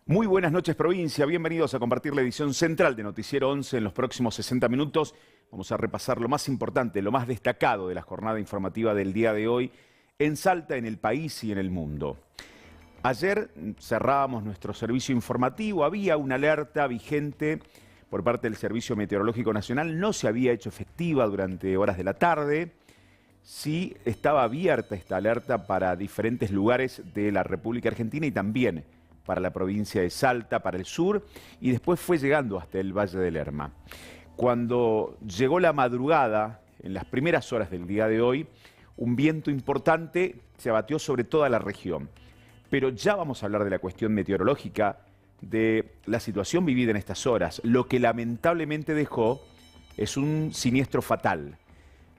Muy buenas noches, provincia. Bienvenidos a compartir la edición central de Noticiero 11. En los próximos 60 minutos vamos a repasar lo más importante, lo más destacado de la jornada informativa del día de hoy en Salta, en el país y en el mundo. Ayer cerrábamos nuestro servicio informativo. Había una alerta vigente por parte del Servicio Meteorológico Nacional. No se había hecho efectiva durante horas de la tarde. Sí estaba abierta esta alerta para diferentes lugares de la República Argentina y también para la provincia de Salta, para el sur, y después fue llegando hasta el Valle del Lerma. Cuando llegó la madrugada, en las primeras horas del día de hoy, un viento importante se abatió sobre toda la región. Pero ya vamos a hablar de la cuestión meteorológica, de la situación vivida en estas horas. Lo que lamentablemente dejó es un siniestro fatal.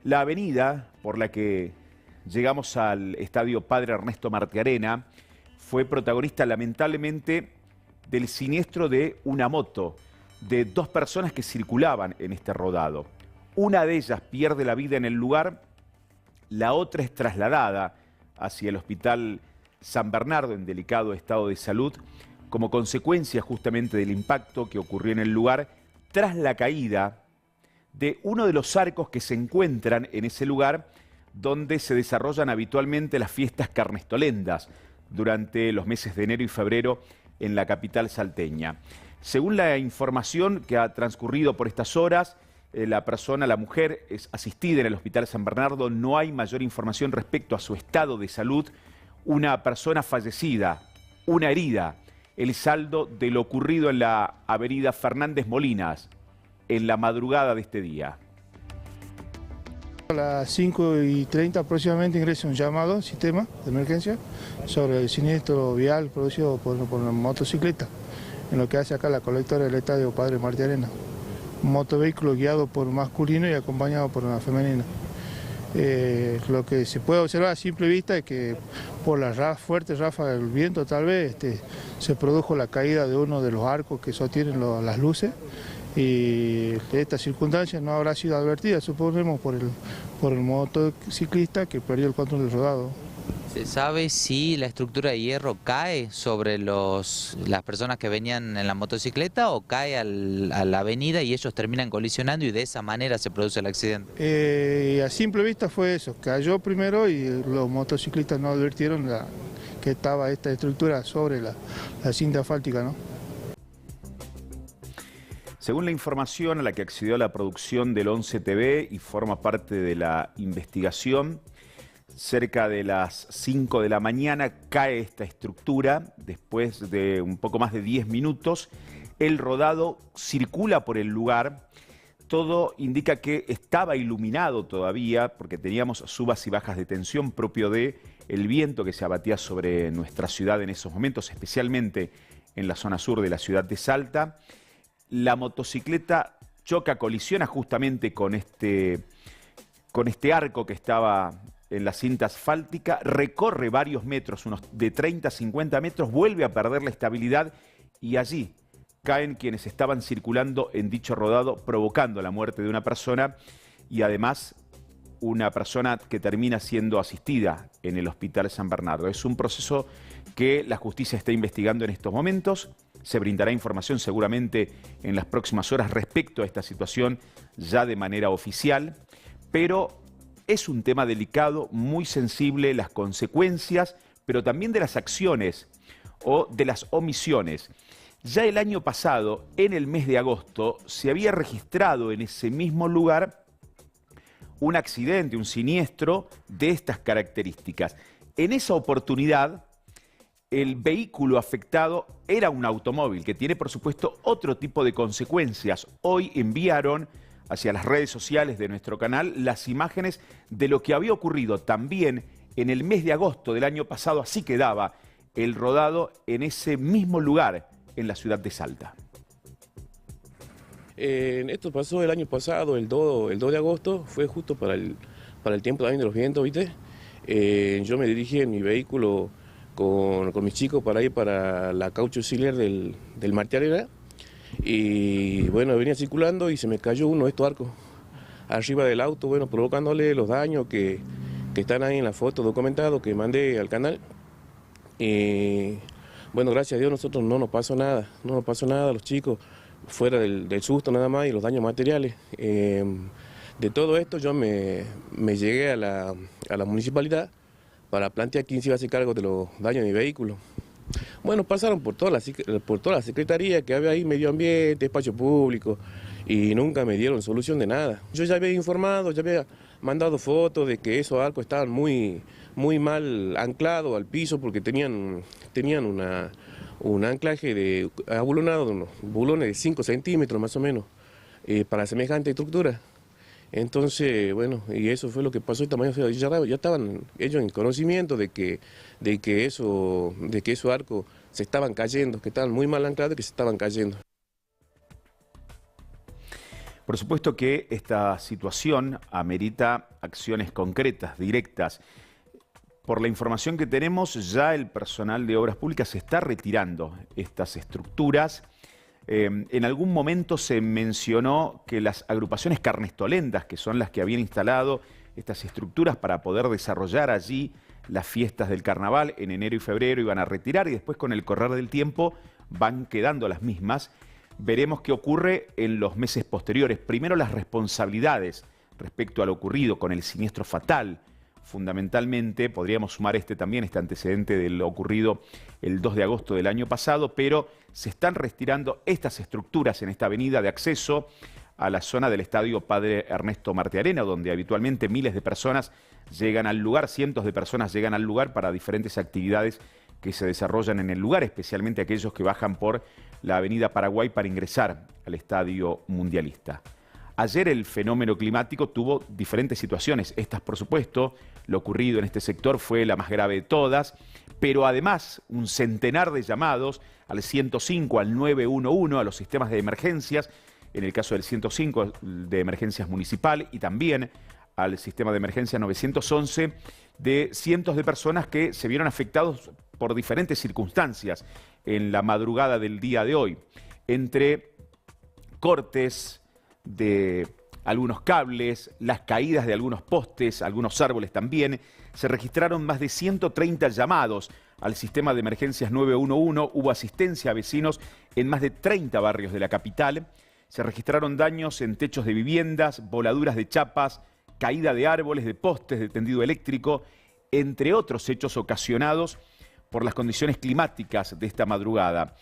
La avenida por la que llegamos al estadio Padre Ernesto Martiarena fue protagonista lamentablemente del siniestro de una moto, de dos personas que circulaban en este rodado. Una de ellas pierde la vida en el lugar, la otra es trasladada hacia el hospital San Bernardo en delicado estado de salud, como consecuencia justamente del impacto que ocurrió en el lugar tras la caída de uno de los arcos que se encuentran en ese lugar donde se desarrollan habitualmente las fiestas carnestolendas durante los meses de enero y febrero en la capital salteña. Según la información que ha transcurrido por estas horas, la mujer es asistida en el Hospital San Bernardo. No hay mayor información respecto a su estado de salud. Una persona fallecida, una herida. El saldo de lo ocurrido en la avenida Fernández Molinas en la madrugada de este día. A las 5:30 aproximadamente ingresa un llamado al sistema de emergencia sobre el siniestro vial producido por una motocicleta en lo que hace acá la colectora del estadio Padre Martiarena. Un motovehículo guiado por un masculino y acompañado por una femenina. Lo que se puede observar a simple vista es que por las fuertes ráfagas del viento tal vez se produjo la caída de uno de los arcos que sostienen las luces. Y esta circunstancia no habrá sido advertida, suponemos, por el motociclista que perdió el control del rodado. ¿Se sabe si la estructura de hierro cae sobre las personas que venían en la motocicleta o cae a la avenida y ellos terminan colisionando y de esa manera se produce el accidente? A simple vista fue eso, cayó primero y los motociclistas no advirtieron que estaba esta estructura sobre la cinta asfáltica, ¿no? Según la información a la que accedió la producción del 11 TV y forma parte de la investigación, cerca de las 5 de la mañana cae esta estructura. Después de un poco más de 10 minutos, el rodado circula por el lugar. Todo indica que estaba iluminado todavía porque teníamos subas y bajas de tensión propio de el viento que se abatía sobre nuestra ciudad en esos momentos, especialmente en la zona sur de la ciudad de Salta. La motocicleta colisiona justamente con este arco que estaba en la cinta asfáltica, recorre varios metros, unos de 30 a 50 metros, vuelve a perder la estabilidad y allí caen quienes estaban circulando en dicho rodado, provocando la muerte de una persona y además una persona que termina siendo asistida en el Hospital San Bernardo. Es un proceso que la justicia está investigando en estos momentos. Se brindará información seguramente en las próximas horas respecto a esta situación ya de manera oficial, pero es un tema delicado, muy sensible, las consecuencias, pero también de las acciones o de las omisiones. Ya el año pasado, en el mes de agosto, se había registrado en ese mismo lugar un accidente, un siniestro de estas características. En esa oportunidad, el vehículo afectado era un automóvil que tiene, por supuesto, otro tipo de consecuencias. Hoy enviaron hacia las redes sociales de nuestro canal las imágenes de lo que había ocurrido también en el mes de agosto del año pasado. Así quedaba el rodado en ese mismo lugar en la ciudad de Salta. Esto pasó el año pasado, el 2 de agosto, fue justo para el tiempo también de los vientos, ¿viste? Yo me dirigí en mi vehículo con mis chicos para ir para la caucho auxiliar del Martiarena y bueno, venía circulando y se me cayó uno de estos arcos arriba del auto, bueno, provocándole los daños que están ahí en la foto documentado que mandé al canal. Bueno, gracias a Dios nosotros no nos pasó nada, los chicos, fuera del susto nada más y los daños materiales. De todo esto yo me llegué a la municipalidad para plantear quién se iba a hacer cargo de los daños de mi vehículo. Bueno, pasaron por toda la secretaría que había ahí, medio ambiente, espacio público, y nunca me dieron solución de nada. Yo ya había informado, ya había mandado fotos de que esos arcos estaban muy mal anclados al piso porque tenían un anclaje de abulonado, unos bulones de 5 centímetros más o menos, para semejante estructura. Entonces, bueno, y eso fue lo que pasó esta mañana. O sea, ya estaban ellos en conocimiento de que esos arcos se estaban cayendo, que estaban muy mal anclados y que se estaban cayendo. Por supuesto que esta situación amerita acciones concretas, directas. Por la información que tenemos, ya el personal de Obras Públicas se está retirando estas estructuras. En algún momento se mencionó que las agrupaciones carnestolendas, que son las que habían instalado estas estructuras para poder desarrollar allí las fiestas del carnaval en enero y febrero, iban a retirar y después con el correr del tiempo van quedando las mismas. Veremos qué ocurre en los meses posteriores. Primero las responsabilidades respecto a lo ocurrido con el siniestro fatal. Fundamentalmente, podríamos sumar este antecedente de lo ocurrido el 2 de agosto del año pasado, pero se están retirando estas estructuras en esta avenida de acceso a la zona del Estadio Padre Ernesto Martiarena, donde habitualmente miles de personas llegan al lugar, cientos de personas llegan al lugar para diferentes actividades que se desarrollan en el lugar, especialmente aquellos que bajan por la avenida Paraguay para ingresar al Estadio Mundialista. Ayer el fenómeno climático tuvo diferentes situaciones. Estas, por supuesto, lo ocurrido en este sector fue la más grave de todas, pero además un centenar de llamados al 105, al 911, a los sistemas de emergencias, en el caso del 105 de emergencias municipal y también al sistema de emergencia 911 de cientos de personas que se vieron afectados por diferentes circunstancias en la madrugada del día de hoy, entre cortes de algunos cables, las caídas de algunos postes, algunos árboles también. Se registraron más de 130 llamados al sistema de emergencias 911, hubo asistencia a vecinos en más de 30 barrios de la capital. Se registraron daños en techos de viviendas, voladuras de chapas, caída de árboles, de postes, de tendido eléctrico, entre otros hechos ocasionados por las condiciones climáticas de esta madrugada.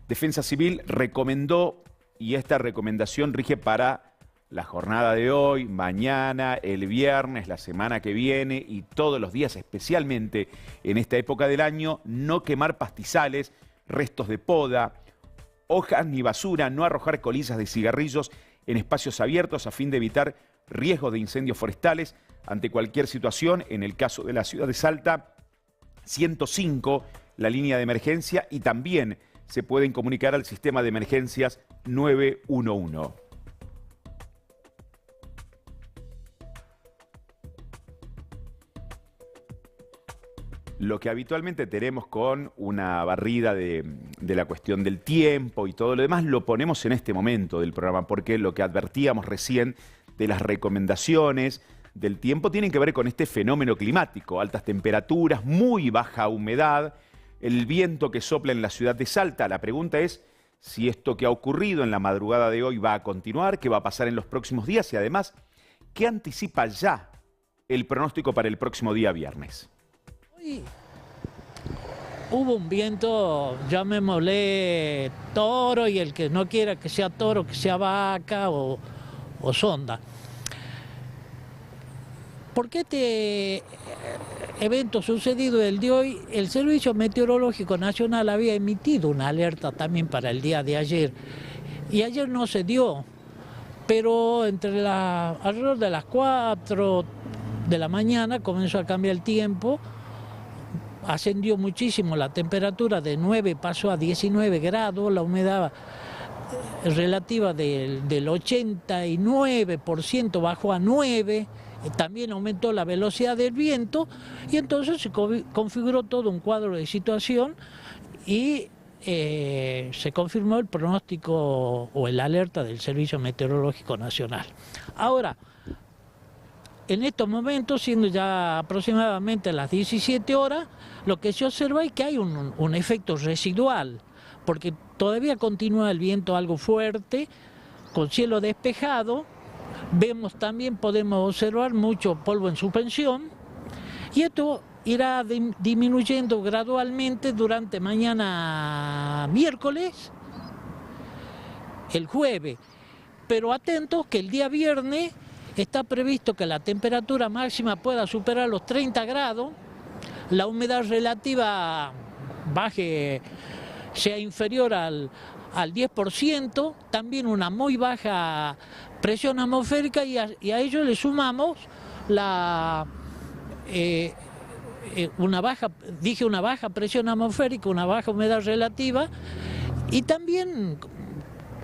Defensa Civil recomendó, y esta recomendación rige para la jornada de hoy, mañana, el viernes, la semana que viene y todos los días, especialmente en esta época del año, no quemar pastizales, restos de poda, hojas ni basura, no arrojar colillas de cigarrillos en espacios abiertos a fin de evitar riesgos de incendios forestales. Ante cualquier situación, en el caso de la ciudad de Salta, 105, la línea de emergencia, y también se pueden comunicar al sistema de emergencias 911. Lo que habitualmente tenemos con una barrida de la cuestión del tiempo y todo lo demás, lo ponemos en este momento del programa, porque lo que advertíamos recién de las recomendaciones del tiempo tienen que ver con este fenómeno climático, altas temperaturas, muy baja humedad, el viento que sopla en la ciudad de Salta. La pregunta es si esto que ha ocurrido en la madrugada de hoy va a continuar, qué va a pasar en los próximos días y además, ¿qué anticipa ya el pronóstico para el próximo día viernes? Hoy hubo un viento, llamémosle toro, y el que no quiera que sea toro, que sea vaca o sonda. ¿Por qué este evento sucedido el de hoy? El Servicio Meteorológico Nacional había emitido una alerta también para el día de ayer, y ayer no se dio, pero alrededor de las 4 de la mañana comenzó a cambiar el tiempo. Ascendió muchísimo la temperatura, de 9 pasó a 19 grados, la humedad relativa del 89% bajó a 9%, también aumentó la velocidad del viento, y entonces se configuró todo un cuadro de situación y se confirmó el pronóstico o el alerta del Servicio Meteorológico Nacional. Ahora, en estos momentos, siendo ya aproximadamente las 17 horas, lo que se observa es que hay un efecto residual, porque todavía continúa el viento algo fuerte, con cielo despejado. Vemos también, podemos observar mucho polvo en suspensión, y esto irá disminuyendo gradualmente durante mañana miércoles, el jueves. Pero atentos que el día viernes está previsto que la temperatura máxima pueda superar los 30 grados, la humedad relativa baje, sea inferior al 10%, también una muy baja presión atmosférica, y a ello le sumamos una baja presión atmosférica, una baja humedad relativa, y también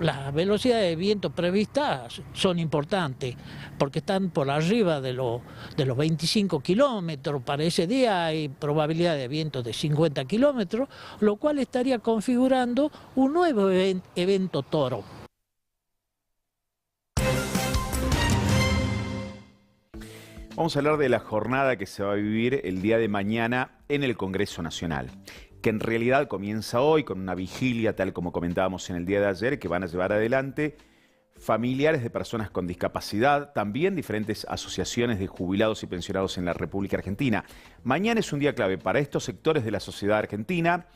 las velocidades de viento previstas son importantes, porque están por arriba de los 25 kilómetros. Para ese día hay probabilidad de viento de 50 kilómetros, lo cual estaría configurando un nuevo evento toro. Vamos a hablar de la jornada que se va a vivir el día de mañana en el Congreso Nacional, que en realidad comienza hoy con una vigilia, tal como comentábamos en el día de ayer, que van a llevar adelante familiares de personas con discapacidad, también diferentes asociaciones de jubilados y pensionados en la República Argentina. Mañana es un día clave para estos sectores de la sociedad argentina,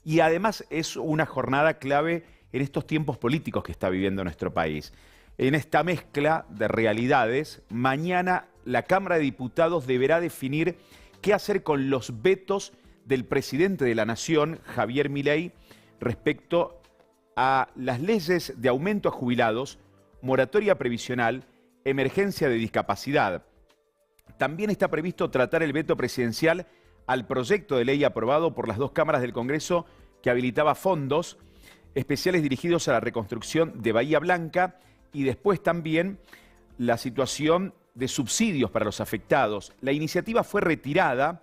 y además es una jornada clave en estos tiempos políticos que está viviendo nuestro país. En esta mezcla de realidades, mañana la Cámara de Diputados deberá definir qué hacer con los vetos del presidente de la Nación, Javier Milei, respecto a las leyes de aumento a jubilados, moratoria previsional, emergencia de discapacidad. También está previsto tratar el veto presidencial al proyecto de ley aprobado por las dos cámaras del Congreso que habilitaba fondos especiales dirigidos a la reconstrucción de Bahía Blanca, y después también la situación de subsidios para los afectados. La iniciativa fue retirada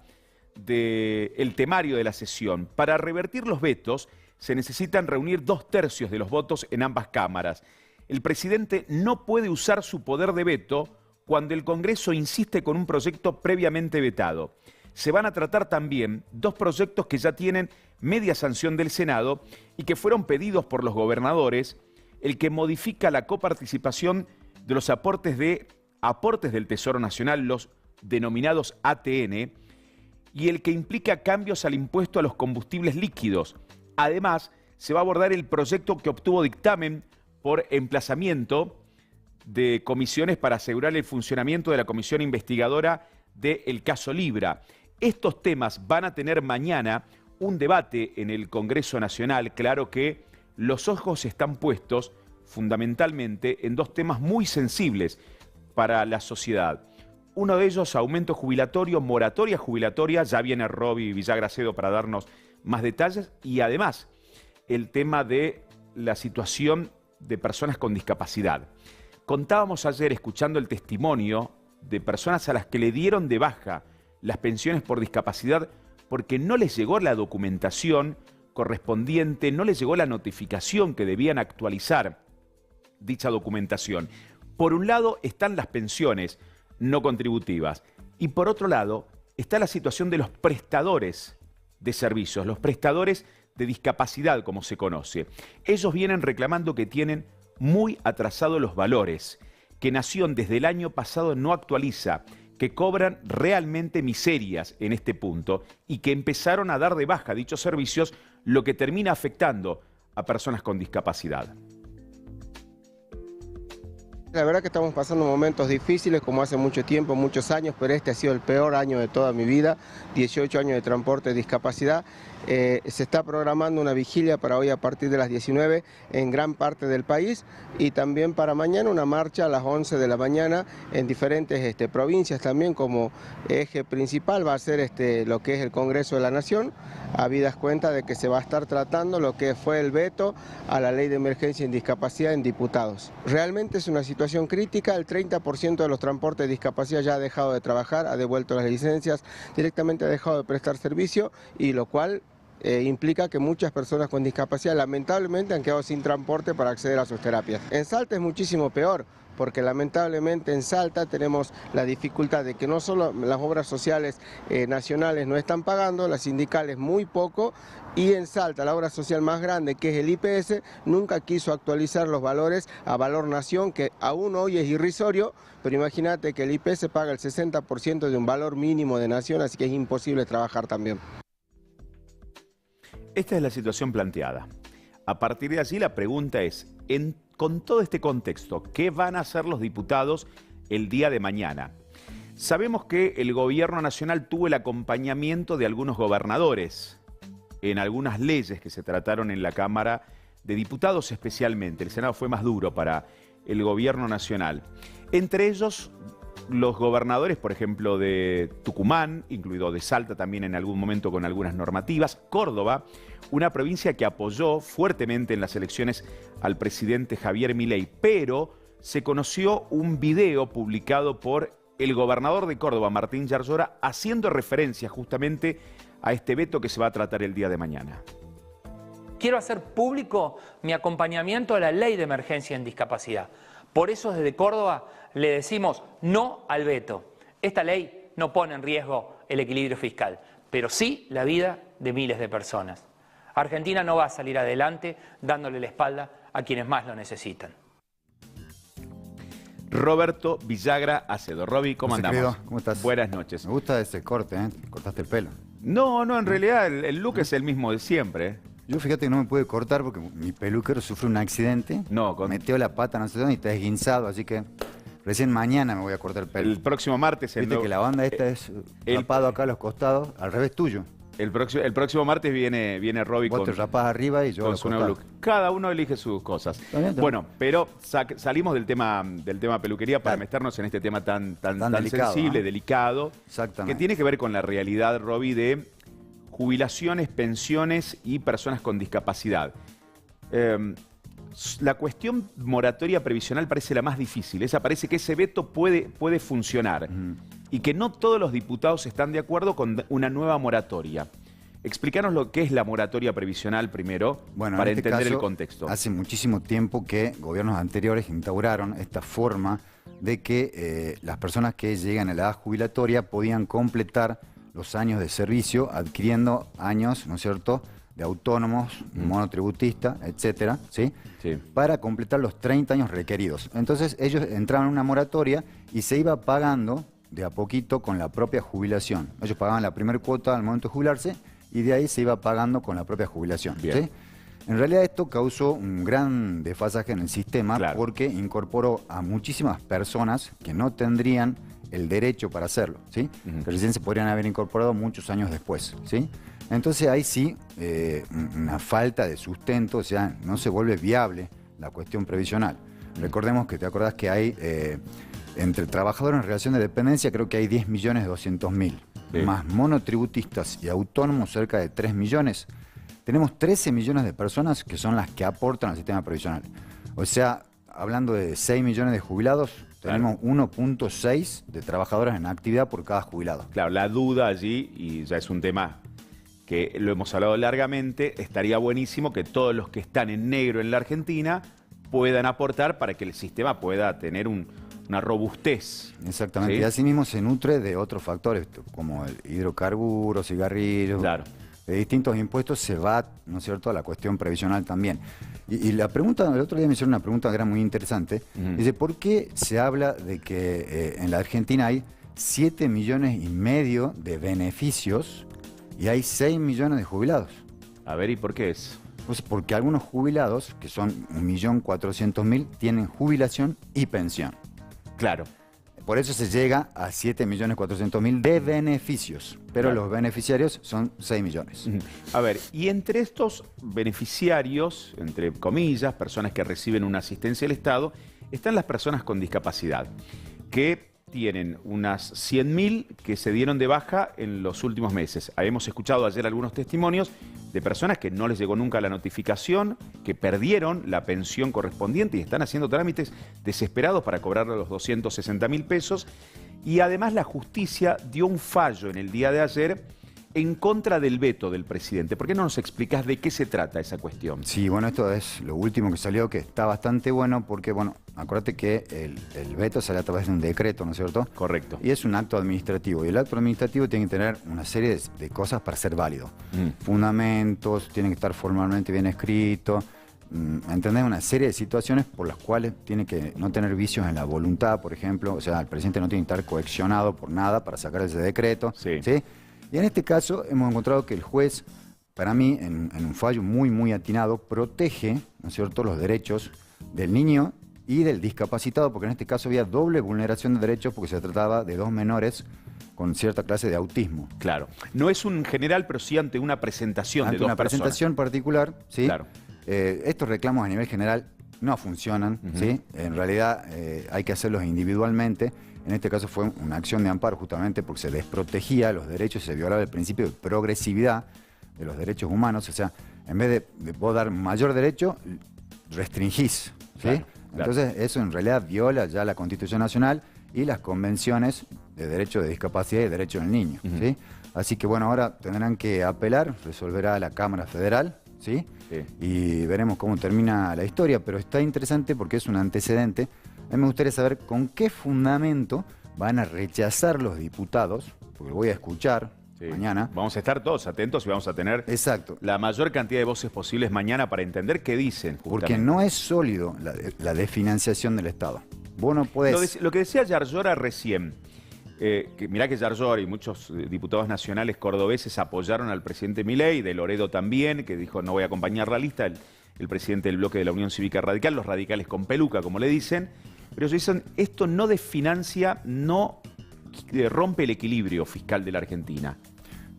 del temario de la sesión. Para revertir los vetos se necesitan reunir 2/3 de los votos en ambas cámaras. El presidente no puede usar su poder de veto cuando el Congreso insiste con un proyecto previamente vetado. Se van a tratar también 2 proyectos que ya tienen media sanción del Senado y que fueron pedidos por los gobernadores: el que modifica la coparticipación de los aportes del Tesoro Nacional, los denominados ATN, y el que implica cambios al impuesto a los combustibles líquidos. Además, se va a abordar el proyecto que obtuvo dictamen por emplazamiento de comisiones para asegurar el funcionamiento de la comisión investigadora del caso Libra. Estos temas van a tener mañana un debate en el Congreso Nacional. Claro que los ojos están puestos fundamentalmente en 2 temas muy sensibles para la sociedad. Uno de ellos, aumento jubilatorio, moratoria jubilatoria. Ya viene Roby Villagracedo para darnos más detalles. Y además, el tema de la situación de personas con discapacidad. Contábamos ayer, escuchando el testimonio de personas a las que le dieron de baja las pensiones por discapacidad porque no les llegó la documentación correspondiente, no les llegó la notificación que debían actualizar dicha documentación. Por un lado están las pensiones no contributivas y por otro lado está la situación de los prestadores de servicios, los prestadores de discapacidad, como se conoce. Ellos vienen reclamando que tienen muy atrasados los valores, que Nación desde el año pasado no actualiza, que cobran realmente miserias en este punto y que empezaron a dar de baja dichos servicios, lo que termina afectando a personas con discapacidad. La verdad que estamos pasando momentos difíciles como hace mucho tiempo, muchos años, pero este ha sido el peor año de toda mi vida, 18 años de transporte de discapacidad. Se está programando una vigilia para hoy a partir de las 19 en gran parte del país y también para mañana una marcha a las 11 de la mañana en diferentes provincias también. Como eje principal va a ser lo que es el Congreso de la Nación, habidas cuenta de que se va a estar tratando lo que fue el veto a la ley de emergencia en discapacidad en diputados. Realmente es una situación crítica, el 30% de los transportes de discapacidad ya ha dejado de trabajar, ha devuelto las licencias, directamente ha dejado de prestar servicio, y lo cual implica que muchas personas con discapacidad lamentablemente han quedado sin transporte para acceder a sus terapias. En Salta es muchísimo peor, porque lamentablemente en Salta tenemos la dificultad de que no solo las obras sociales nacionales no están pagando, las sindicales muy poco, y en Salta la obra social más grande, que es el IPS, nunca quiso actualizar los valores a valor nación, que aún hoy es irrisorio, pero imagínate que el IPS paga el 60% de un valor mínimo de nación, así que es imposible trabajar también. Esta es la situación planteada. A partir de allí la pregunta es, con todo este contexto, ¿qué van a hacer los diputados el día de mañana? Sabemos que el gobierno nacional tuvo el acompañamiento de algunos gobernadores en algunas leyes que se trataron en la Cámara de Diputados especialmente. El Senado fue más duro para el gobierno nacional. Entre ellos, los gobernadores, por ejemplo, de Tucumán, incluido de Salta también en algún momento con algunas normativas, Córdoba, una provincia que apoyó fuertemente en las elecciones al presidente Javier Milei, pero se conoció un video publicado por el gobernador de Córdoba, Martín Yarlora, haciendo referencia justamente a este veto que se va a tratar el día de mañana. Quiero hacer público mi acompañamiento a la ley de emergencia en discapacidad. Por eso desde Córdoba le decimos no al veto. Esta ley no pone en riesgo el equilibrio fiscal, pero sí la vida de miles de personas. Argentina no va a salir adelante dándole la espalda a quienes más lo necesitan. Roberto Villagra Acedo. Roby, ¿cómo andamos? Querido, ¿cómo estás? Buenas noches. Me gusta ese corte, ¿eh? Cortaste el pelo. No, en realidad el look es el mismo de siempre. Yo fíjate que no me pude cortar porque mi peluquero sufrió un accidente. Metió la pata no sé dónde y está esguinzado, así que recién mañana me voy a cortar el pelo. El próximo martes... Viste que la banda esta es rapado acá a los costados, al revés tuyo. El próximo martes viene Roby con... Vos te rapás arriba y yo con su nuevo look. Cada uno elige sus cosas. Bueno, pero salimos del tema peluquería para meternos en este tema tan delicado, sensible, delicado. Exactamente. Que tiene que ver con la realidad, Roby, de jubilaciones, pensiones y personas con discapacidad. La cuestión moratoria previsional parece la más difícil. Parece que ese veto puede funcionar y que no todos los diputados están de acuerdo con una nueva moratoria. Explícanos lo que es la moratoria previsional primero, para entender el contexto. Hace muchísimo tiempo que gobiernos anteriores instauraron esta forma de que las personas que llegan a la edad jubilatoria podían completar los años de servicio adquiriendo años, ¿no es cierto?, de autónomos, monotributistas, etcétera, ¿sí? Para completar los 30 años requeridos. Entonces ellos entraban en una moratoria y se iba pagando de a poquito con la propia jubilación. Ellos pagaban la primera cuota al momento de jubilarse y de ahí se iba pagando con la propia jubilación. ¿Sí? En realidad esto causó un gran desfasaje en el sistema porque incorporó a muchísimas personas que no tendrían el derecho para hacerlo, ¿sí? Que recién se podrían haber incorporado muchos años después, ¿sí? Entonces ahí sí, una falta de sustento, o sea, no se vuelve viable la cuestión previsional. Recordemos que te acordás que hay, entre trabajadores en relación de dependencia, creo que hay 10.200.000, más monotributistas y autónomos cerca de 3 millones. Tenemos 13 millones de personas que son las que aportan al sistema previsional. O sea, hablando de 6 millones de jubilados, tenemos 1.6 de trabajadores en actividad por cada jubilado. Claro, la duda allí, y ya es un tema que lo hemos hablado largamente, estaría buenísimo que todos los que están en negro en la Argentina puedan aportar para que el sistema pueda tener una robustez. Exactamente, ¿sí? Y asimismo se nutre de otros factores, como el hidrocarburos, cigarrillos, de distintos impuestos se va, ¿no es cierto?, a la cuestión previsional también. Y la pregunta, el otro día me hicieron una pregunta que era muy interesante, dice, ¿por qué se habla de que en la Argentina hay 7,5 millones de beneficios y hay 6 millones de jubilados? A ver, ¿y por qué es? Pues porque algunos jubilados, que son 1.400.000, tienen jubilación y pensión. Claro. Por eso se llega a 7.400.000 de beneficios, pero los beneficiarios son 6 millones. A ver, y entre estos beneficiarios, entre comillas, personas que reciben una asistencia del Estado, están las personas con discapacidad, que tienen unas 100.000 que se dieron de baja en los últimos meses. Hemos escuchado ayer algunos testimonios de personas que no les llegó nunca la notificación, que perdieron la pensión correspondiente y están haciendo trámites desesperados para cobrar los 260.000 pesos. Y además la justicia dio un fallo en el día de ayer en contra del veto del presidente. ¿Por qué no nos explicás de qué se trata esa cuestión? Sí, bueno, esto es lo último que salió, que está bastante bueno, porque, bueno, acuérdate que el veto sale a través de un decreto, ¿no es cierto? Correcto. Y es un acto administrativo, y el acto administrativo tiene que tener una serie de cosas para ser válido. Fundamentos, tiene que estar formalmente bien escrito, ¿entendés? Una serie de situaciones por las cuales tiene que no tener vicios en la voluntad, por ejemplo. O sea, el presidente no tiene que estar coaccionado por nada para sacar ese decreto. Sí. ¿Sí? Y en este caso hemos encontrado que el juez, para mí, en un fallo muy, muy atinado, protege, ¿no es cierto?, los derechos del niño y del discapacitado, porque en este caso había doble vulneración de derechos porque se trataba de dos menores con cierta clase de autismo. Claro. No es un general, pero sí ante una presentación Ante de dos una personas. presentación particular, ¿sí? Claro. Estos reclamos a nivel general no funcionan, ¿sí? En realidad hay que hacerlos individualmente. En este caso fue una acción de amparo justamente porque se desprotegía los derechos, se violaba el principio de progresividad de los derechos humanos. O sea, en vez de vos dar mayor derecho, restringís, ¿sí? Claro, claro. Entonces eso en realidad viola ya la Constitución Nacional y las convenciones de derecho de discapacidad y derecho del niño, ¿sí? Así que bueno, ahora tendrán que apelar, resolverá la Cámara Federal, ¿sí? Sí. Y veremos cómo termina la historia, pero está interesante porque es un antecedente. A mí me gustaría saber con qué fundamento van a rechazar los diputados, porque lo voy a escuchar mañana. Vamos a estar todos atentos y vamos a tener Exacto. la mayor cantidad de voces posibles mañana para entender qué dicen. Porque Justamente. no es sólido la desfinanciación del Estado. Vos no podés... Lo que decía Yarlora recién, que mirá que Yarlora y muchos diputados nacionales cordobeses apoyaron al presidente Milei, de Loredo también, que dijo no voy a acompañar la lista, el presidente del bloque de la Unión Cívica Radical, los radicales con peluca, como le dicen, pero ellos dicen esto no desfinancia, no rompe el equilibrio fiscal de la Argentina.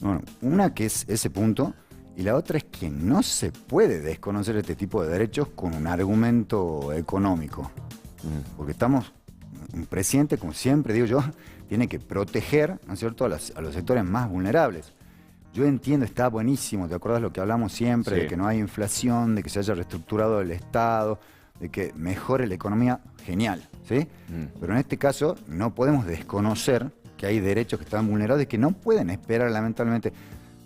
Bueno, una que es ese punto, y la otra es que no se puede desconocer este tipo de derechos con un argumento económico. Porque estamos, un presidente, como siempre digo yo, tiene que proteger, ¿no es cierto?, a los sectores más vulnerables. Yo entiendo, está buenísimo, ¿te acuerdas lo que hablamos siempre? Sí. De que no hay inflación, de que se haya reestructurado el Estado, de que mejore la economía, genial, ¿sí? Pero en este caso no podemos desconocer que hay derechos que están vulnerados y que no pueden esperar, lamentablemente.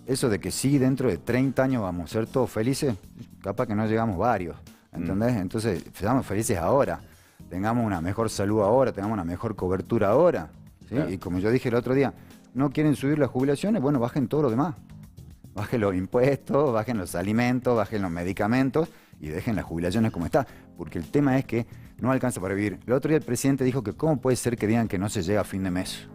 Eso de que sí, dentro de 30 años vamos a ser todos felices, capaz que no llegamos varios, ¿entendés? Entonces, seamos felices ahora, tengamos una mejor salud ahora, tengamos una mejor cobertura ahora, ¿sí? Claro. Y como yo dije el otro día, no quieren subir las jubilaciones, bueno, bajen todo lo demás. Bajen los impuestos, bajen los alimentos, bajen los medicamentos y dejen las jubilaciones como está. Porque el tema es que no alcanza para vivir. El otro día el presidente dijo que cómo puede ser que digan que no se llega a fin de mes.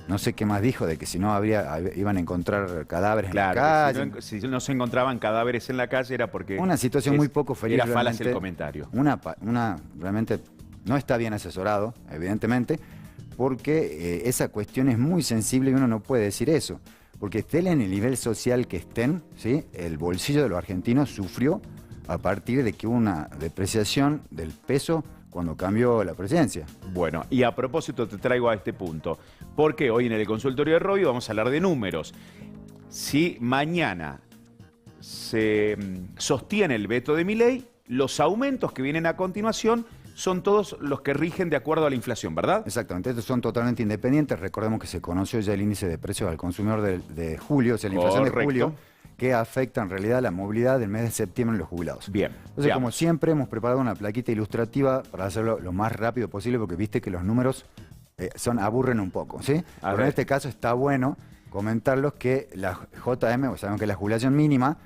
No sé qué más dijo, de que si no iban a encontrar cadáveres en la calle. Si no se encontraban cadáveres en la calle era porque... Una situación muy poco feliz. Era falaz el realmente. comentario. Realmente no está bien asesorado, evidentemente, porque esa cuestión es muy sensible y uno no puede decir eso. Porque estén en el nivel social que estén, ¿sí? El bolsillo de los argentinos sufrió a partir de que hubo una depreciación del peso cuando cambió la presidencia. Bueno, y a propósito te traigo a este punto, porque hoy en el consultorio de Robbie vamos a hablar de números. Si mañana se sostiene el veto de Milei, los aumentos que vienen a continuación son todos los que rigen de acuerdo a la inflación, ¿verdad? Exactamente, estos son totalmente independientes. Recordemos que se conoció ya el índice de precios al consumidor de julio, o sea, la inflación de julio, que afecta en realidad la movilidad del mes de septiembre en los jubilados. Bien. Entonces, como siempre, hemos preparado una plaquita ilustrativa para hacerlo lo más rápido posible, porque viste que los números aburren un poco, ¿sí? Pero en este caso está bueno comentarlos que la JM, o sabemos que la jubilación mínima,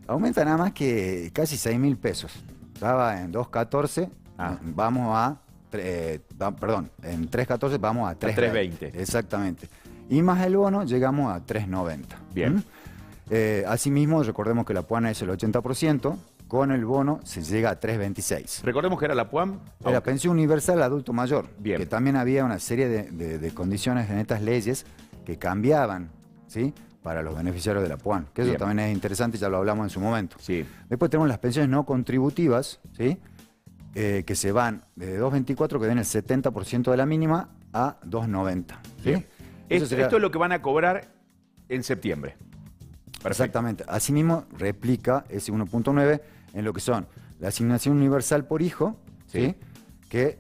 aumenta nada más que casi 6.000 pesos. Estaba en 2.14, vamos a... en 3.14 vamos a 3.20. Exactamente. Y más el bono llegamos a 3.90. Bien. Asimismo, recordemos que la PUAN es el 80%, con el bono se llega a 3.26. Recordemos que era la PUAN. La pensión universal adulto mayor. Bien. Que también había una serie de condiciones en estas leyes que cambiaban, ¿sí?, para los beneficiarios de la PUAN. Que eso también es interesante, ya lo hablamos en su momento. Sí. Después tenemos las pensiones no contributivas, ¿sí?, que se van de 2.24, que den el 70% de la mínima, a 2.90. ¿sí? Esto es lo que van a cobrar en septiembre. Perfecto. Exactamente. Asimismo, replica ese 1.9 en lo que son la asignación universal por hijo, ¿sí?, que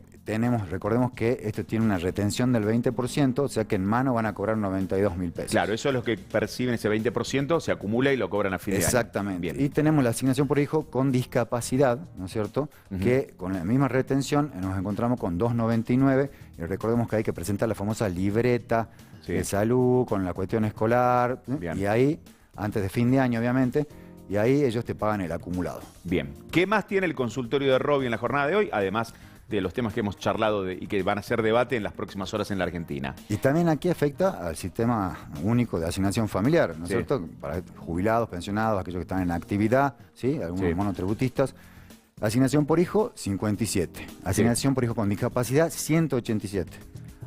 recordemos que esto tiene una retención del 20%, o sea que en mano van a cobrar 92.000 pesos. Claro, eso es lo que perciben ese 20%, se acumula y lo cobran a fin de año. Exactamente. Bien. Y tenemos la asignación por hijo con discapacidad, ¿no es cierto? Que con la misma retención nos encontramos con 2.99 y recordemos que hay que presentar la famosa libreta de salud con la cuestión escolar. Bien. Y ahí, antes de fin de año obviamente, y ahí ellos te pagan el acumulado. Bien. ¿Qué más tiene el consultorio de Robbie en la jornada de hoy? Además de los temas que hemos charlado y que van a ser debate en las próximas horas en la Argentina. Y también aquí afecta al sistema único de asignación familiar, ¿no es cierto? Para jubilados, pensionados, aquellos que están en actividad, ¿sí? Algunos monotributistas. Asignación por hijo, 57. Asignación por hijo con discapacidad, 187.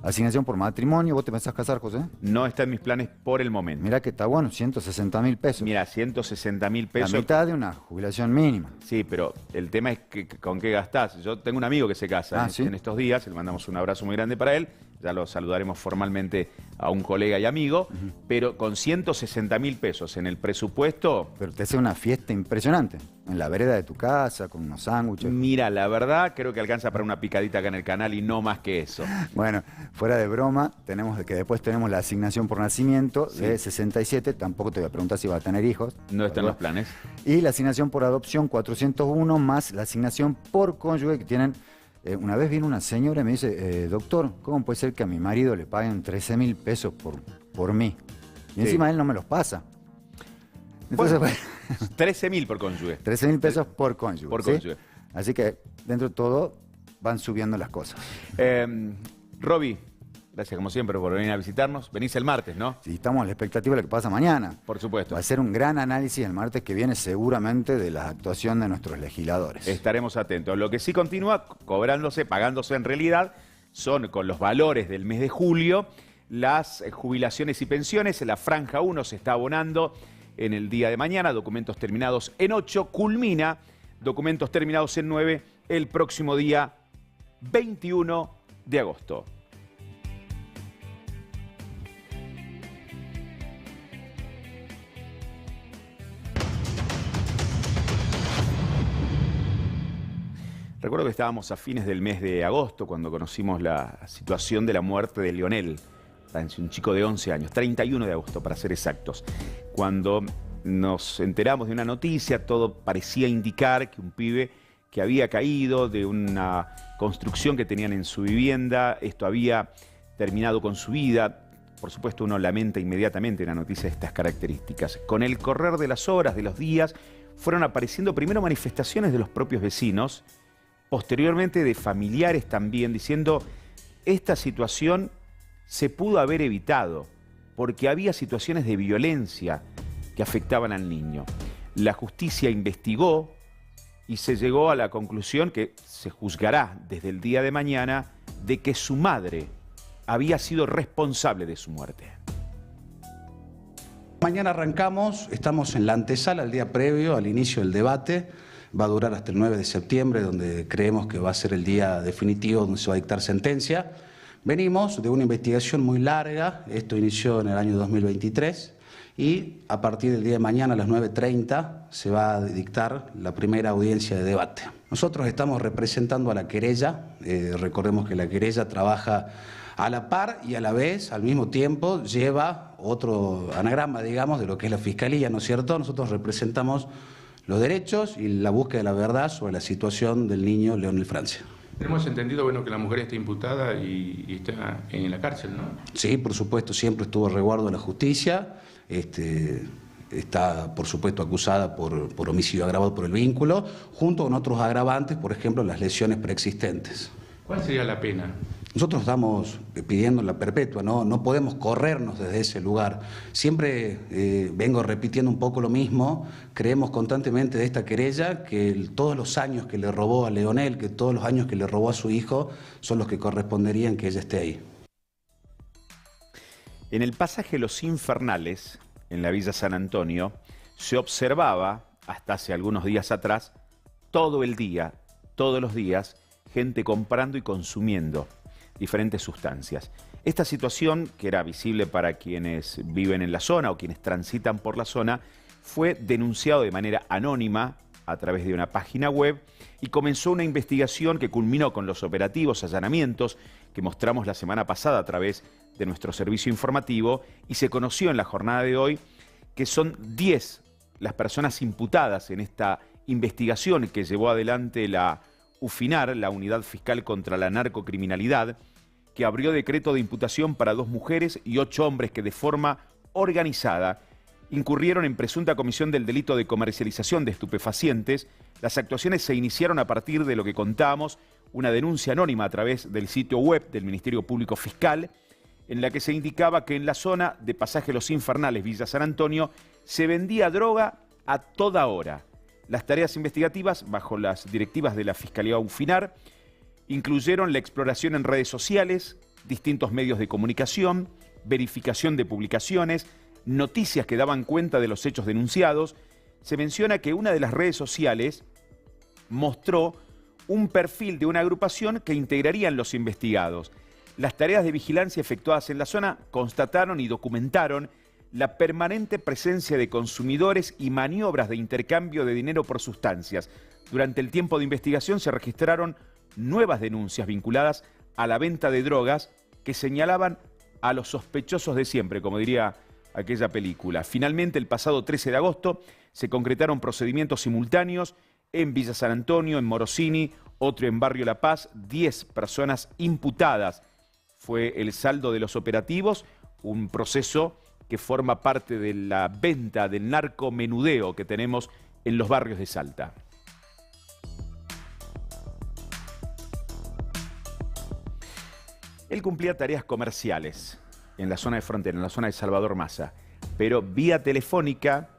Asignación por matrimonio, ¿vos te pensás casar, José? No está en mis planes por el momento. Mirá que está bueno, 160.000 pesos. Mira, 160.000 pesos. La mitad de una jubilación mínima. Sí, pero el tema es que con qué gastás. Yo tengo un amigo que se casa en estos días, le mandamos un abrazo muy grande para él, ya lo saludaremos formalmente a un colega y amigo, pero con 160.000 pesos en el presupuesto... Pero te hace una fiesta impresionante, en la vereda de tu casa, con unos sándwiches. Mira, la verdad creo que alcanza para una picadita acá en el canal y no más que eso. Bueno, fuera de broma, después tenemos la asignación por nacimiento de 67, tampoco te voy a preguntar si va a tener hijos. No está en los planes. Y la asignación por adopción 401 más la asignación por cónyuge que tienen... una vez vino una señora y me dice, doctor, ¿cómo puede ser que a mi marido le paguen 13.000 pesos por mí? Y encima él no me los pasa. Entonces, bueno, 13.000 por cónyuge. 13.000 pesos por cónyuge. Por cónyuge. Así que dentro de todo van subiendo las cosas. Robbie, gracias como siempre por venir a visitarnos. Venís el martes, ¿no? Sí, estamos a la expectativa de lo que pasa mañana. Por supuesto. Va a ser un gran análisis el martes que viene seguramente de la actuación de nuestros legisladores. Estaremos atentos. Lo que sí continúa pagándose en realidad, son con los valores del mes de julio, las jubilaciones y pensiones. La franja 1 se está abonando en el día de mañana, documentos terminados en 8, culmina documentos terminados en 9 el próximo día 21 de agosto. Recuerdo que estábamos a fines del mes de agosto cuando conocimos la situación de la muerte de Lionel, un chico de 11 años, 31 de agosto para ser exactos. Cuando nos enteramos de una noticia, todo parecía indicar que un pibe que había caído de una construcción que tenían en su vivienda, esto había terminado con su vida. Por supuesto, uno lamenta inmediatamente una noticia de estas características. Con el correr de las horas, de los días, fueron apareciendo primero manifestaciones de los propios vecinos, posteriormente de familiares también, diciendo esta situación se pudo haber evitado porque había situaciones de violencia que afectaban al niño. La justicia investigó y se llegó a la conclusión que se juzgará desde el día de mañana de que su madre había sido responsable de su muerte. Mañana arrancamos, estamos en la antesala, el día previo al inicio del debate. Va a durar hasta el 9 de septiembre, donde creemos que va a ser el día definitivo donde se va a dictar sentencia. Venimos de una investigación muy larga, esto inició en el año 2023, y a partir del día de mañana a las 9:30 se va a dictar la primera audiencia de debate. Nosotros estamos representando a la querella, recordemos que la querella trabaja a la par y a la vez, al mismo tiempo, lleva otro anagrama, digamos, de lo que es la Fiscalía, ¿no es cierto? Nosotros representamos los derechos y la búsqueda de la verdad sobre la situación del niño Lionel Francia. Tenemos entendido, bueno, que la mujer está imputada y está en la cárcel, ¿no? Sí, por supuesto, siempre estuvo a resguardo de la justicia. Está, por supuesto, acusada por homicidio agravado por el vínculo, junto con otros agravantes, por ejemplo, las lesiones preexistentes. ¿Cuál sería la pena? Nosotros estamos pidiendo la perpetua, no podemos corrernos desde ese lugar. Siempre vengo repitiendo un poco lo mismo, creemos constantemente de esta querella que todos los años que le robó a Lionel, que todos los años que le robó a su hijo, son los que corresponderían que ella esté ahí. En el pasaje Los Infernales, en la Villa San Antonio, se observaba, hasta hace algunos días atrás, todo el día, todos los días, gente comprando y consumiendo diferentes sustancias. Esta situación, que era visible para quienes viven en la zona o quienes transitan por la zona, fue denunciado de manera anónima a través de una página web y comenzó una investigación que culminó con los operativos, allanamientos que mostramos la semana pasada a través de nuestro servicio informativo, y se conoció en la jornada de hoy que son 10 las personas imputadas en esta investigación que llevó adelante la UFINAR, la Unidad Fiscal contra la Narcocriminalidad, que abrió decreto de imputación para 2 mujeres y 8 hombres que de forma organizada incurrieron en presunta comisión del delito de comercialización de estupefacientes. Las actuaciones se iniciaron a partir de lo que contábamos, una denuncia anónima a través del sitio web del Ministerio Público Fiscal, en la que se indicaba que en la zona de Pasaje Los Infernales, Villa San Antonio, se vendía droga a toda hora. Las tareas investigativas, bajo las directivas de la Fiscalía UFINAR, incluyeron la exploración en redes sociales, distintos medios de comunicación, verificación de publicaciones, noticias que daban cuenta de los hechos denunciados. Se menciona que una de las redes sociales mostró un perfil de una agrupación que integrarían los investigados. Las tareas de vigilancia efectuadas en la zona constataron y documentaron la permanente presencia de consumidores y maniobras de intercambio de dinero por sustancias. Durante el tiempo de investigación se registraron nuevas denuncias vinculadas a la venta de drogas que señalaban a los sospechosos de siempre, como diría aquella película. Finalmente, el pasado 13 de agosto se concretaron procedimientos simultáneos en Villa San Antonio, en Morosini, otro en Barrio La Paz, 10 personas imputadas. Fue el saldo de los operativos, un proceso que forma parte de la venta del narcomenudeo que tenemos en los barrios de Salta. Él cumplía tareas comerciales en la zona de frontera, en la zona de Salvador Massa, pero vía telefónica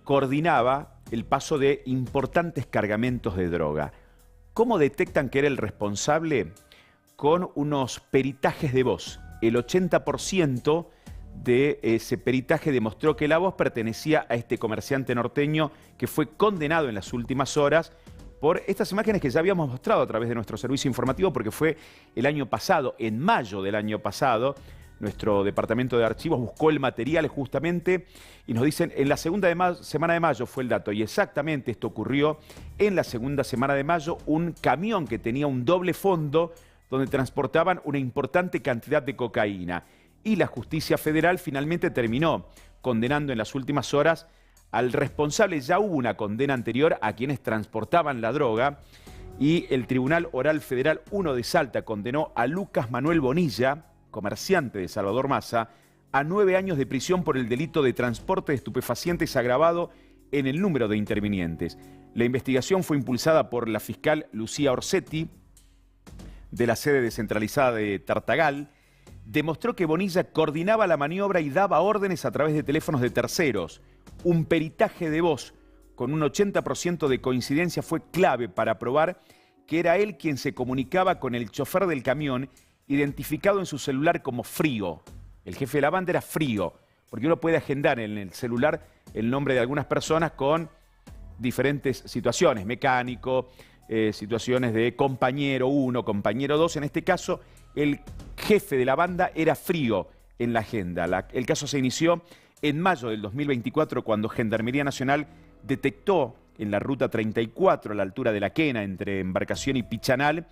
coordinaba el paso de importantes cargamentos de droga. ¿Cómo detectan que era el responsable? Con unos peritajes de voz. El 80% de ese peritaje demostró que la voz pertenecía a este comerciante norteño que fue condenado en las últimas horas por estas imágenes que ya habíamos mostrado a través de nuestro servicio informativo, porque fue el año pasado, en mayo del año pasado, nuestro departamento de archivos buscó el material justamente y nos dicen en la segunda semana de mayo fue el dato, y exactamente esto ocurrió en la segunda semana de mayo. Un camión que tenía un doble fondo donde transportaban una importante cantidad de cocaína, y la justicia federal finalmente terminó condenando en las últimas horas al responsable. Ya hubo una condena anterior a quienes transportaban la droga, y el Tribunal Oral Federal 1 de Salta condenó a Lucas Manuel Bonilla, comerciante de Salvador Massa, a 9 años de prisión por el delito de transporte de estupefacientes agravado en el número de intervinientes. La investigación fue impulsada por la fiscal Lucía Orsetti, de la sede descentralizada de Tartagal. Demostró que Bonilla coordinaba la maniobra y daba órdenes a través de teléfonos de terceros. Un peritaje de voz con un 80% de coincidencia fue clave para probar que era él quien se comunicaba con el chofer del camión, identificado en su celular como Frío. El jefe de la banda era Frío, porque uno puede agendar en el celular el nombre de algunas personas con diferentes situaciones, mecánico, situaciones de compañero 1, compañero 2. En este caso, el jefe de la banda era Frío en la agenda. El caso se inició en mayo del 2024, cuando Gendarmería Nacional detectó en la ruta 34, a la altura de La Quena, entre Embarcación y Pichanal,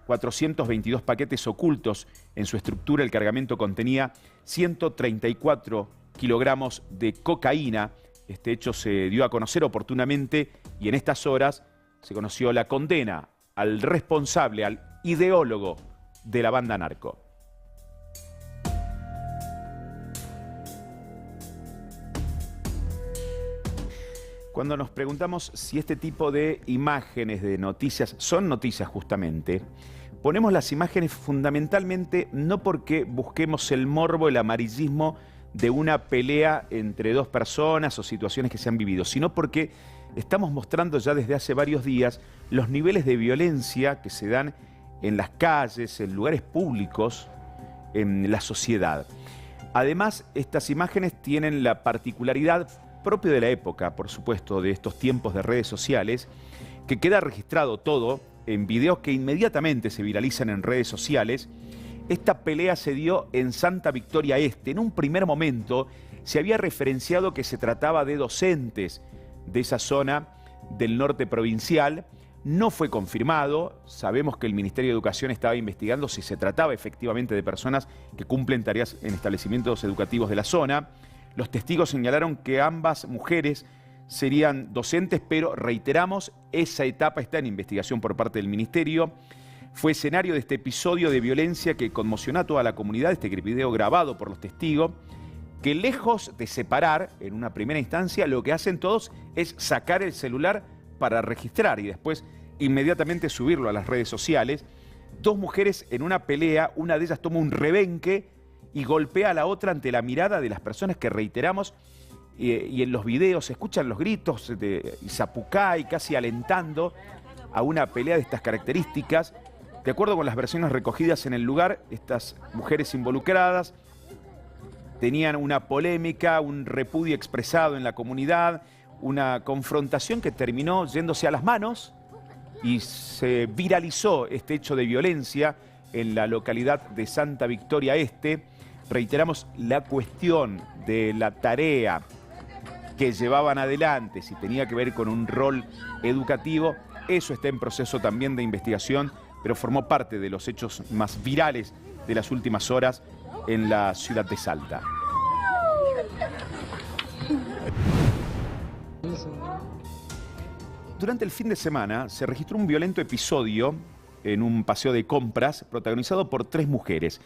422 paquetes ocultos. En su estructura, el cargamento contenía 134 kilogramos de cocaína. Este hecho se dio a conocer oportunamente y en estas horas se conoció la condena al responsable, al ideólogo de la banda narco. Cuando nos preguntamos si este tipo de imágenes, de noticias, son noticias justamente, ponemos las imágenes fundamentalmente no porque busquemos el morbo, el amarillismo de una pelea entre dos personas o situaciones que se han vivido, sino porque estamos mostrando ya desde hace varios días los niveles de violencia que se dan en las calles, en lugares públicos, en la sociedad. Además, estas imágenes tienen la particularidad propia de la época, por supuesto, de estos tiempos de redes sociales, que queda registrado todo en videos que inmediatamente se viralizan en redes sociales. Esta pelea se dio en Santa Victoria Este. En un primer momento se había referenciado que se trataba de docentes de esa zona del norte provincial. No fue confirmado. Sabemos que el Ministerio de Educación estaba investigando si se trataba efectivamente de personas que cumplen tareas en establecimientos educativos de la zona. Los testigos señalaron que ambas mujeres serían docentes, pero reiteramos, esa etapa está en investigación por parte del Ministerio. Fue escenario de este episodio de violencia que conmocionó a toda la comunidad, este video grabado por los testigos, que lejos de separar en una primera instancia, lo que hacen todos es sacar el celular para registrar y después inmediatamente subirlo a las redes sociales. Dos mujeres en una pelea, una de ellas toma un rebenque y golpea a la otra ante la mirada de las personas que reiteramos, y en los videos se escuchan los gritos de zapucay, casi alentando a una pelea de estas características. De acuerdo con las versiones recogidas en el lugar, estas mujeres involucradas tenían una polémica, un repudio expresado en la comunidad, una confrontación que terminó yéndose a las manos y se viralizó este hecho de violencia en la localidad de Santa Victoria Este. Reiteramos, la cuestión de la tarea que llevaban adelante, si tenía que ver con un rol educativo, eso está en proceso también de investigación, pero formó parte de los hechos más virales de las últimas horas en la ciudad de Salta. Durante el fin de semana se registró un violento episodio en un paseo de compras protagonizado por 3 mujeres.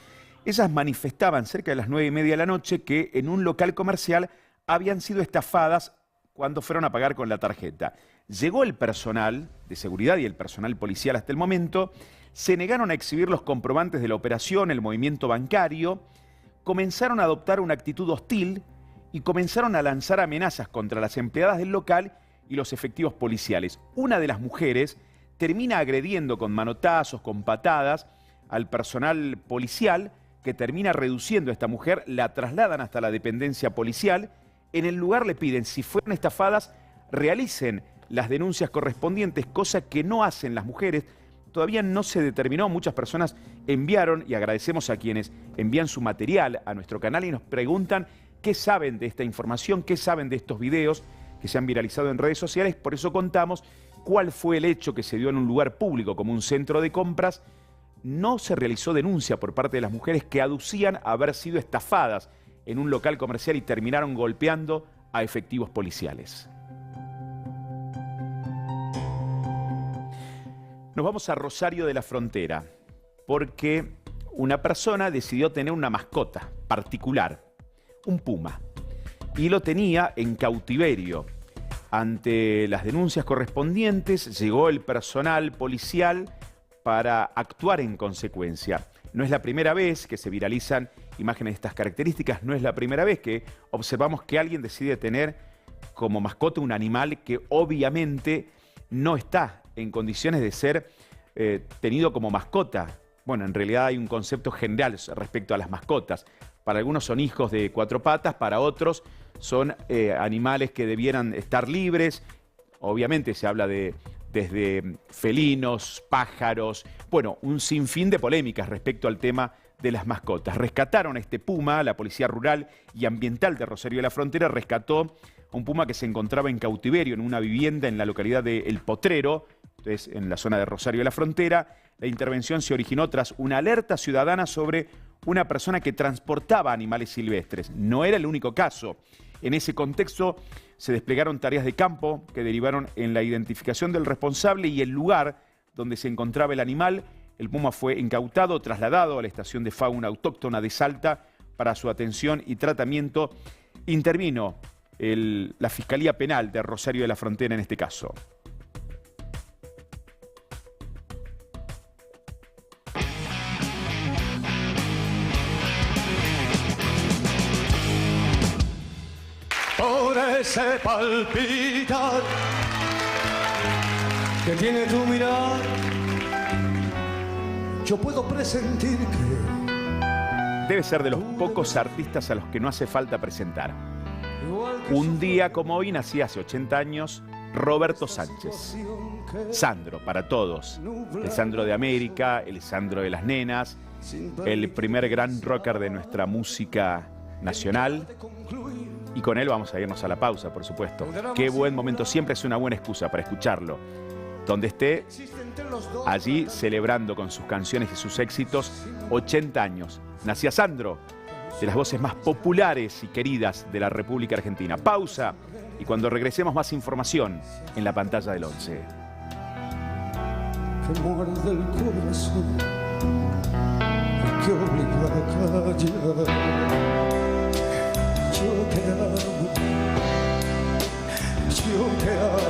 Ellas manifestaban cerca de las 9:30 de la noche que en un local comercial habían sido estafadas cuando fueron a pagar con la tarjeta. Llegó el personal de seguridad y el personal policial hasta el momento, se negaron a exhibir los comprobantes de la operación, el movimiento bancario, comenzaron a adoptar una actitud hostil y comenzaron a lanzar amenazas contra las empleadas del local y los efectivos policiales. Una de las mujeres termina agrediendo con manotazos, con patadas al personal policial, que termina reduciendo a esta mujer, la trasladan hasta la dependencia policial. En el lugar le piden, si fueron estafadas, realicen las denuncias correspondientes, cosa que no hacen las mujeres. Todavía no se determinó, muchas personas enviaron, y agradecemos a quienes envían su material a nuestro canal y nos preguntan qué saben de esta información, qué saben de estos videos que se han viralizado en redes sociales. Por eso contamos cuál fue el hecho que se dio en un lugar público como un centro de compras. No se realizó denuncia por parte de las mujeres que aducían haber sido estafadas en un local comercial y terminaron golpeando a efectivos policiales. Nos vamos a Rosario de la Frontera, porque una persona decidió tener una mascota particular, un puma, y lo tenía en cautiverio. Ante las denuncias correspondientes, llegó el personal policial para actuar en consecuencia. No es la primera vez que se viralizan imágenes de estas características, no es la primera vez que observamos que alguien decide tener como mascota un animal que obviamente no está en condiciones de ser tenido como mascota. Bueno, en realidad hay un concepto general respecto a las mascotas. Para algunos son hijos de 4 patas, para otros son animales que debieran estar libres. Obviamente se habla de desde felinos, pájaros, bueno, un sinfín de polémicas respecto al tema de las mascotas. Rescataron a este puma, la Policía Rural y Ambiental de Rosario de la Frontera rescató a un puma que se encontraba en cautiverio en una vivienda en la localidad de El Potrero, entonces en la zona de Rosario de la Frontera. La intervención se originó tras una alerta ciudadana sobre una persona que transportaba animales silvestres. No era el único caso. En ese contexto se desplegaron tareas de campo que derivaron en la identificación del responsable y el lugar donde se encontraba el animal. El puma fue incautado, trasladado a la estación de fauna autóctona de Salta para su atención y tratamiento. Intervino la Fiscalía Penal de Rosario de la Frontera en este caso. Por ese palpitar que tiene tu mirar, yo puedo presentir que debe ser de los pocos artistas a los que no hace falta presentar. Un día como hoy nacía hace 80 años Roberto Sánchez. Sandro para todos. El Sandro de América, el Sandro de las nenas, el primer gran rocker de nuestra música nacional. Y con él vamos a irnos a la pausa, por supuesto. Qué buen momento, siempre es una buena excusa para escucharlo. Donde esté, allí celebrando con sus canciones y sus éxitos 80 años. Nacía Sandro, de las voces más populares y queridas de la República Argentina. Pausa y cuando regresemos más información en la pantalla del 11. Que muerde el corazón y que obliga a callar. Yo te amo,